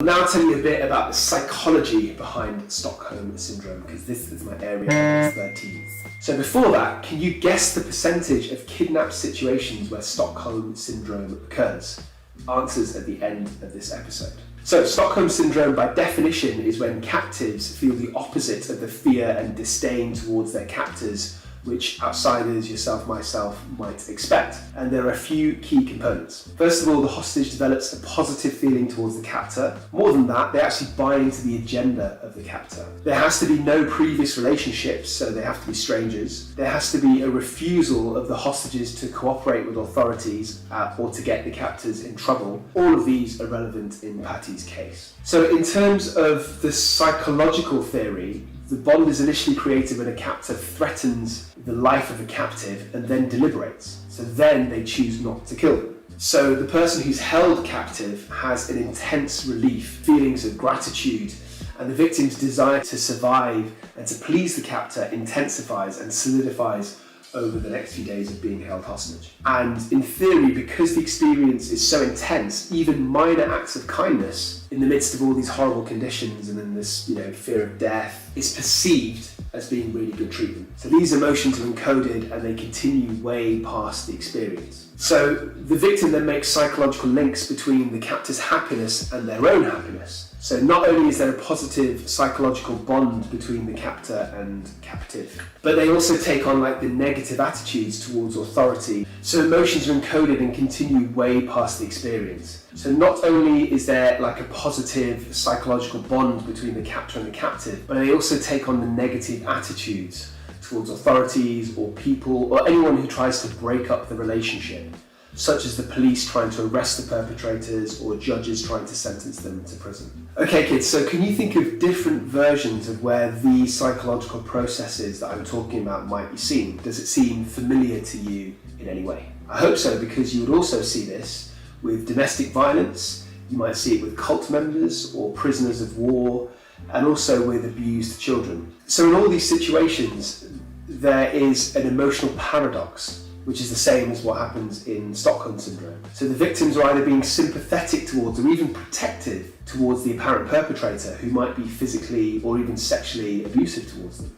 Now I'll tell you a bit about the psychology behind Stockholm Syndrome, because this is my area of expertise. So before that, can you guess the percentage of kidnapped situations where Stockholm Syndrome occurs? Answers at the end of this episode. So Stockholm Syndrome by definition is when captives feel the opposite of the fear and disdain towards their captors which outsiders, yourself, myself, might expect. And there are a few key components. First of all, the hostage develops a positive feeling towards the captor. More than that, they actually buy into the agenda of the captor. There has to be no previous relationships, so they have to be strangers. There has to be a refusal of the hostages to cooperate with authorities or to get the captors in trouble. All of these are relevant in Patty's case. So in terms of the psychological theory, the bond is initially created when a captor threatens the life of a captive and then deliberates. So then they choose not to kill them. So the person who's held captive has an intense relief, feelings of gratitude, and the victim's desire to survive and to please the captor intensifies and solidifies over the next few days of being held hostage. And in theory, because the experience is so intense, even minor acts of kindness in the midst of all these horrible conditions and in this, fear of death is perceived as being really good treatment. So these emotions are encoded and they continue way past the experience. So the victim then makes psychological links between the captor's happiness and their own happiness. So not only is there a positive psychological bond between the captor and captive, but they also take on the negative attitudes towards authority. So emotions are encoded and continue way past the experience. So not only is there a positive psychological bond between the captor and the captive, but they also take on the negative attitudes towards authorities or people or anyone who tries to break up the relationship, such as the police trying to arrest the perpetrators or judges trying to sentence them to prison. Okay kids, so can you think of different versions of where these psychological processes that I'm talking about might be seen? Does it seem familiar to you in any way? I hope so, because you would also see this with domestic violence. You might see it with cult members or prisoners of war, and also with abused children. So in all these situations, there is an emotional paradox, which is the same as what happens in Stockholm Syndrome. So the victims are either being sympathetic towards or even protective towards the apparent perpetrator, who might be physically or even sexually abusive towards them.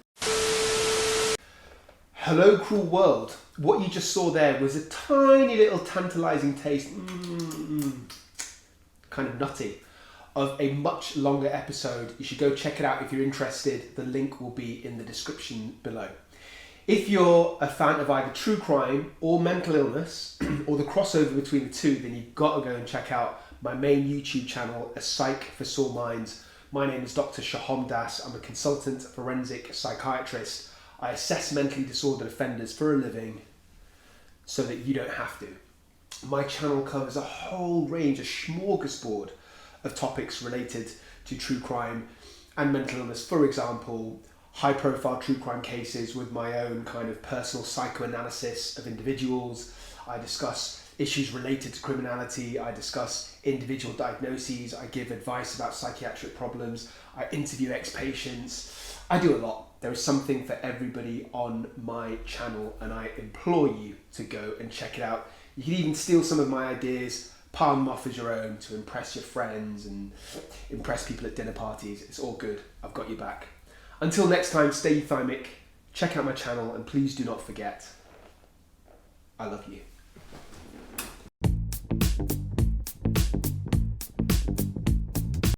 Hello cruel world. What you just saw there was a tiny little tantalising taste, kind of nutty, of a much longer episode. You should go check it out if you're interested. The link will be in the description below. If you're a fan of either true crime or mental illness, or the crossover between the two, then you've got to go and check out my main YouTube channel, A Psych for Sore Minds. My name is Dr. Sohom Das. I'm a consultant forensic psychiatrist. I assess mentally disordered offenders for a living so that you don't have to. My channel covers a whole range, a smorgasbord of topics related to true crime and mental illness. For example, high-profile true crime cases with my own kind of personal psychoanalysis of individuals. I discuss issues related to criminality. I discuss individual diagnoses. I give advice about psychiatric problems. I interview ex-patients. I do a lot. There is something for everybody on my channel, and I implore you to go and check it out. You can even steal some of my ideas, palm them off as your own to impress your friends and impress people at dinner parties. It's all good. I've got your back. Until next time, stay euthymic, check out my channel, and please do not forget, I love you.